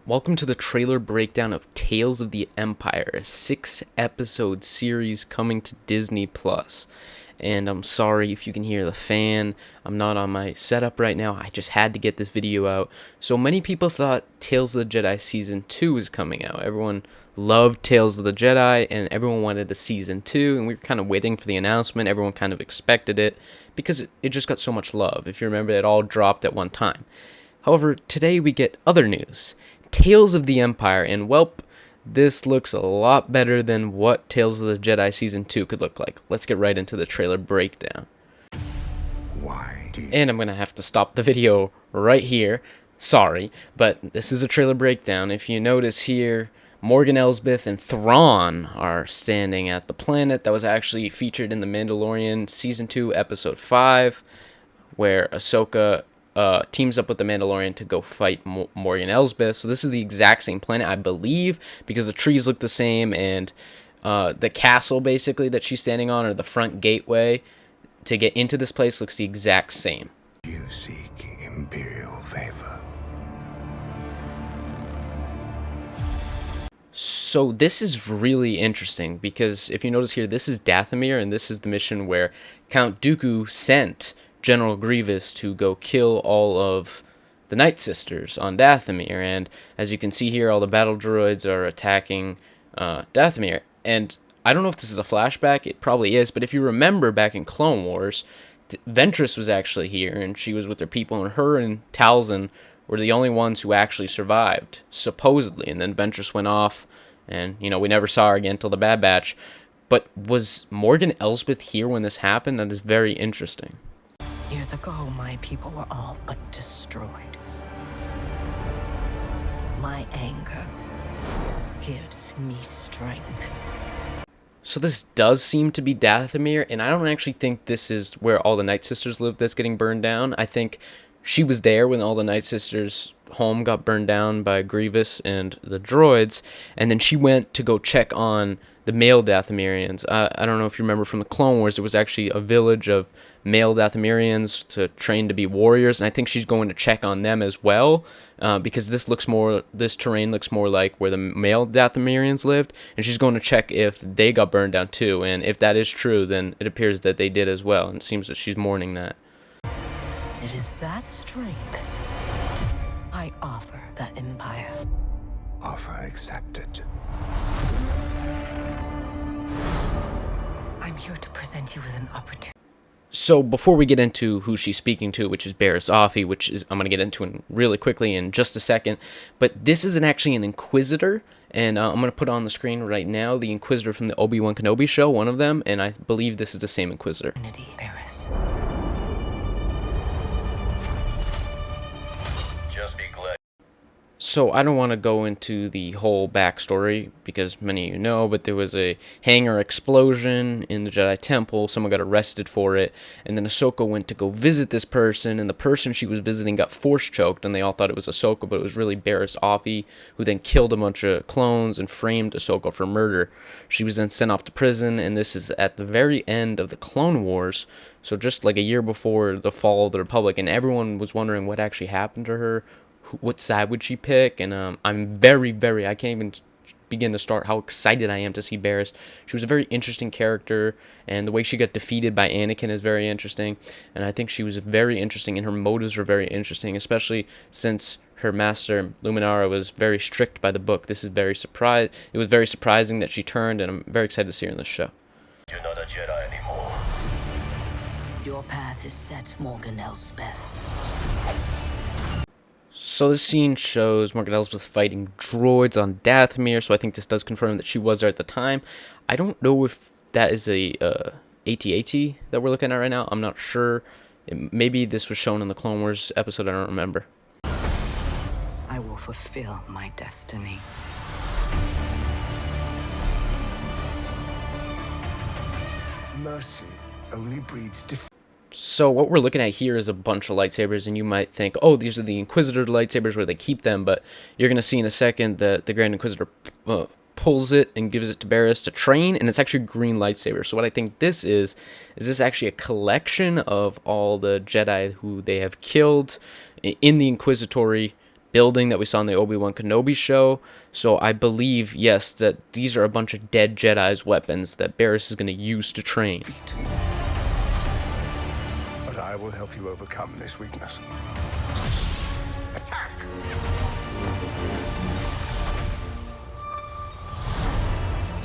Welcome to the trailer breakdown of Tales of the Empire, a 6-episode series coming to Disney Plus. And I'm sorry if you can hear the fan. I'm not on my setup right now. I just had to get this video out. So many people thought Tales of the Jedi Season 2 is coming out. Everyone loved Tales of the Jedi, and everyone wanted a Season 2, and we were kind of waiting for the announcement. Everyone kind of expected it, because it just got so much love. If you remember, it all dropped at one time. However, today we get other news. Tales of the Empire, and welp, this looks a lot better than what Tales of the Jedi Season 2 could look like. Let's get right into the trailer breakdown. And I'm going to have to stop the video right here. Sorry, but this is a trailer breakdown. If you notice here, Morgan Elsbeth and Thrawn are standing at the planet that was actually featured in The Mandalorian Season 2, Episode 5, where Ahsoka teams up with the Mandalorian to go fight Morgan Elsbeth. So this is the exact same planet, I believe, because the trees look the same, and the castle, basically, that she's standing on, or the front gateway to get into this place, looks the exact same. You seek Imperial favor. So this is really interesting, because if you notice here, this is Dathomir, and this is the mission where Count Dooku sent General Grievous to go kill all of the Night Sisters on Dathomir. And as you can see here, all the battle droids are attacking Dathomir. And I don't know if this is a flashback, it probably is, but if you remember back in Clone Wars, Ventress was actually here, and she was with her people, and her and Talzin were the only ones who actually survived, supposedly. And then Ventress went off, and, you know, we never saw her again until the Bad Batch. But was Morgan Elsbeth here when this happened? That is very interesting. Years ago, my people were all but destroyed. My anger gives me strength. So this does seem to be Dathomir, and I don't actually think this is where all the Night Sisters live that's getting burned down. I think she was there when all the Night Sisters' home got burned down by Grievous and the droids, and then she went to go check on the male Dathomirians. I don't know if you remember from the Clone Wars, there was actually a village of male Dathomirians to train to be warriors, and I think she's going to check on them as well, because this terrain looks more like where the male Dathomirians lived, and she's going to check if they got burned down too, and if that is true, then it appears that they did as well, and it seems that she's mourning that. It is that strength I offer the Empire. Offer accepted. I'm here to present you with an opportunity. So before we get into who she's speaking to, which is Baris, which is I'm going to get into really quickly in just a second, but this isn't actually an Inquisitor, and I'm going to put on the screen right now the Inquisitor from the Obi-Wan Kenobi show, one of them, and I believe this is the same Inquisitor. Baris. Just be glad. So I don't want to go into the whole backstory, because many of you know, but there was a hangar explosion in the Jedi Temple. Someone got arrested for it, and then Ahsoka went to go visit this person, and the person she was visiting got force choked, and they all thought it was Ahsoka, but it was really Baris, who then killed a bunch of clones and framed Ahsoka for murder. She was then sent off to prison, and this is at the very end of the Clone Wars, so just like a year before the fall of the Republic, and everyone was wondering what actually happened to her. What side would she pick? And I'm very, I can't even begin to start how excited I am to see Baris. She was a very interesting character, and the way she got defeated by Anakin is very interesting, and I think she was very interesting, and her motives were very interesting, especially since her master, Luminara, was very strict by the book. It was very surprising that she turned, and I'm very excited to see her in this show. You're not a Jedi anymore. Your path is set, Morgan Elsbeth. So this scene shows Morgan Elsbeth fighting droids on Dathomir, so I think this does confirm that she was there at the time. I don't know if that is a AT-AT that we're looking at right now. I'm not sure. Maybe this was shown in the Clone Wars episode, I don't remember. I will fulfill my destiny. Mercy only breeds defeat. So what we're looking at here is a bunch of lightsabers, and you might think, oh, these are the Inquisitor lightsabers where they keep them, but you're going to see in a second that the Grand Inquisitor pulls it and gives it to Baris to train, and it's actually a green lightsaber. So what I think this is this actually a collection of all the Jedi who they have killed in the Inquisitory building that we saw in the Obi-Wan Kenobi show. So I believe, yes, that these are a bunch of dead Jedi's weapons that Baris is going to use to train. But I will help you overcome this weakness. Attack!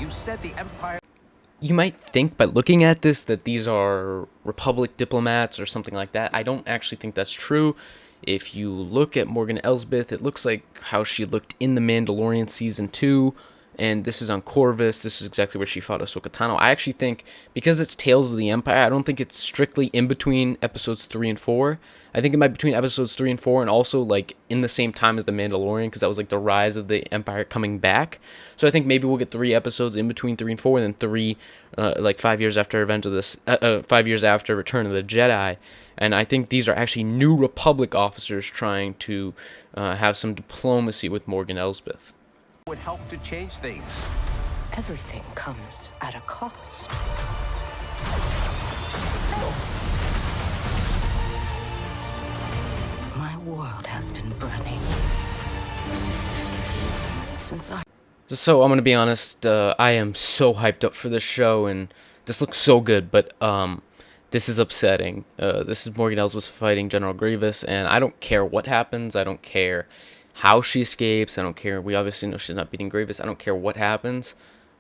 You said the Empire... You might think by looking at this that these are Republic diplomats or something like that. I don't actually think that's true. If you look at Morgan Elsbeth, it looks like how she looked in The Mandalorian Season 2, and this is on Corvus. This is exactly where she fought Ahsoka Tano. I actually think, because it's Tales of the Empire, I don't think it's strictly in between episodes 3 and 4. I think it might be between episodes 3 and 4 and also like in the same time as The Mandalorian, because that was like the rise of the Empire coming back. So I think maybe we'll get 3 episodes in between 3 and 4, and then 3 like 5 years after 5 years after Return of the Jedi. And I think these are actually New Republic officers trying to have some diplomacy with Morgan Elsbeth. would help to change things. Everything comes at a cost. My world has been burning since I... So I'm gonna be honest, I am so hyped up for this show, and this looks so good, but this is upsetting. This is Morgan Elsbeth fighting General Grievous, and I don't care what happens. I don't care how she escapes. I don't care. We obviously know she's not beating Grievous. I don't care what happens.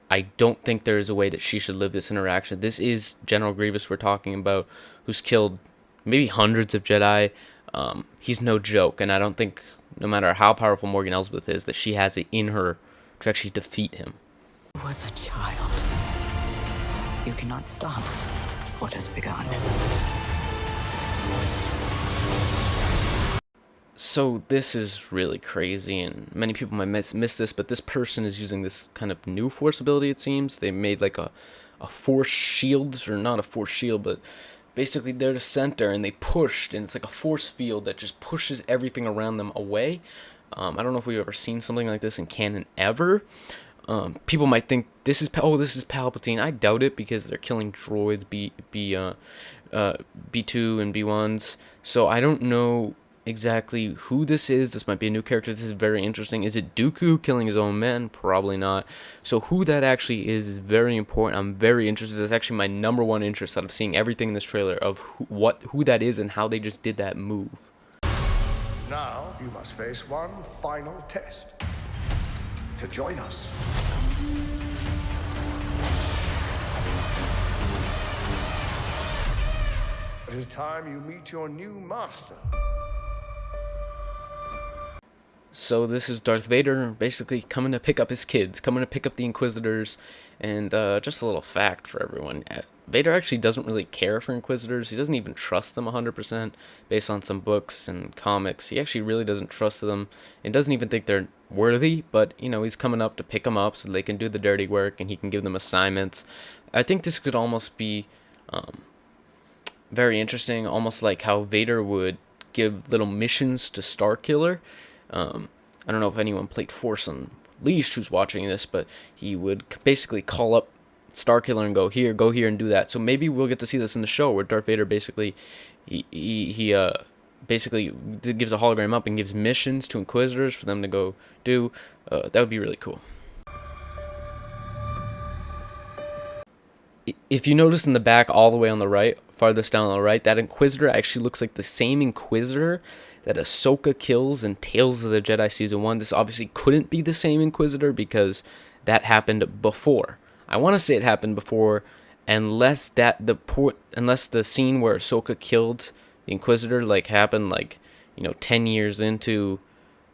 I don't think there is a way that she should live this interaction. This is General Grievous we're talking about, who's killed maybe hundreds of Jedi. He's no joke, and I don't think, no matter how powerful Morgan Elsbeth is, that she has it in her to actually defeat him. was a child. You cannot stop what has begun. So this is really crazy, and many people might miss this, but this person is using this kind of new force ability, it seems. They made like a force shield, or not a force shield, but basically they're the center, and they pushed, and it's like a force field that just pushes everything around them away. I don't know if we've ever seen something like this in canon ever. People might think this is Palpatine. I doubt it, because they're killing droids, B2 and B1s. So I don't know exactly who this is. This might be a new character. This is very interesting. Is it Dooku killing his own men? Probably not. So who that actually is very important. I'm very interested. That's actually my number one interest out of seeing everything in this trailer, of who that is and how they just did that move. Now you must face one final test. To join us. It is time you meet your new master. So this is Darth Vader basically coming to pick up his kids, coming to pick up the Inquisitors, and just a little fact for everyone. Vader actually doesn't really care for Inquisitors. He doesn't even trust them 100% based on some books and comics. He actually really doesn't trust them and doesn't even think they're worthy, but, you know, he's coming up to pick them up so they can do the dirty work and he can give them assignments. I think this could almost be very interesting, almost like how Vader would give little missions to Starkiller. I don't know if anyone played Force Unleashed who's watching this, but he would basically call up Starkiller and go here and do that. So maybe we'll get to see this in the show, where Darth Vader basically basically gives a hologram up and gives missions to Inquisitors for them to go do. That would be really cool. If you notice in the back, all the way on the right, farthest down on the right, that Inquisitor actually looks like the same Inquisitor that Ahsoka kills in Tales of the Jedi Season 1. This obviously couldn't be the same Inquisitor, because that happened before. I want to say it happened before, unless the scene where Ahsoka killed the Inquisitor happened 10 years into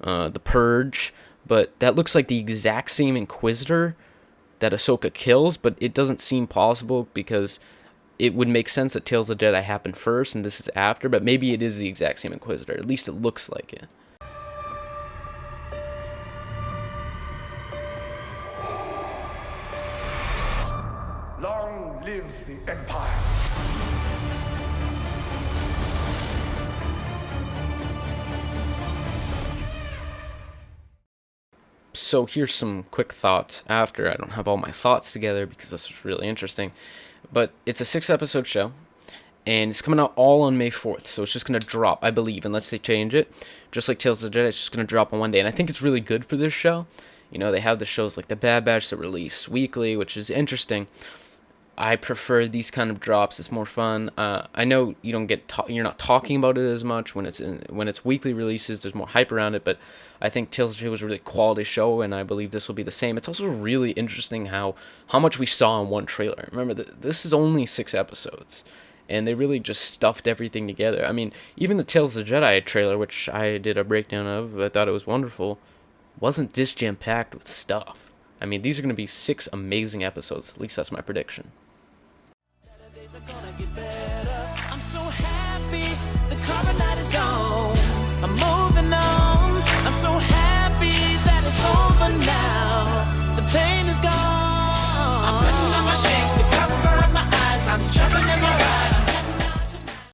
the Purge. But that looks like the exact same Inquisitor that Ahsoka kills, but it doesn't seem possible, because it would make sense that Tales of the Jedi happened first and this is after, but maybe it is the exact same Inquisitor. At least it looks like it. Long live the Empire. So here's some quick thoughts after. I don't have all my thoughts together because this was really interesting. But it's a 6-episode show, and it's coming out all on May 4th, so it's just going to drop, I believe, unless they change it. Just like Tales of the Jedi, it's just going to drop on one day, and I think it's really good for this show. You know, they have the shows like The Bad Batch that release weekly, which is interesting. I prefer these kind of drops. It's more fun. I know you don't you're not talking about it as much when it's weekly releases. There's more hype around it, but I think Tales of the Jedi was a really quality show, and I believe this will be the same. It's also really interesting how much we saw in one trailer. Remember, this is only 6 episodes, and they really just stuffed everything together. I mean, even the Tales of the Jedi trailer, which I did a breakdown of, I thought it was wonderful, wasn't this jam-packed with stuff. I mean, these are going to be 6 amazing episodes. At least that's my prediction. I'm so happy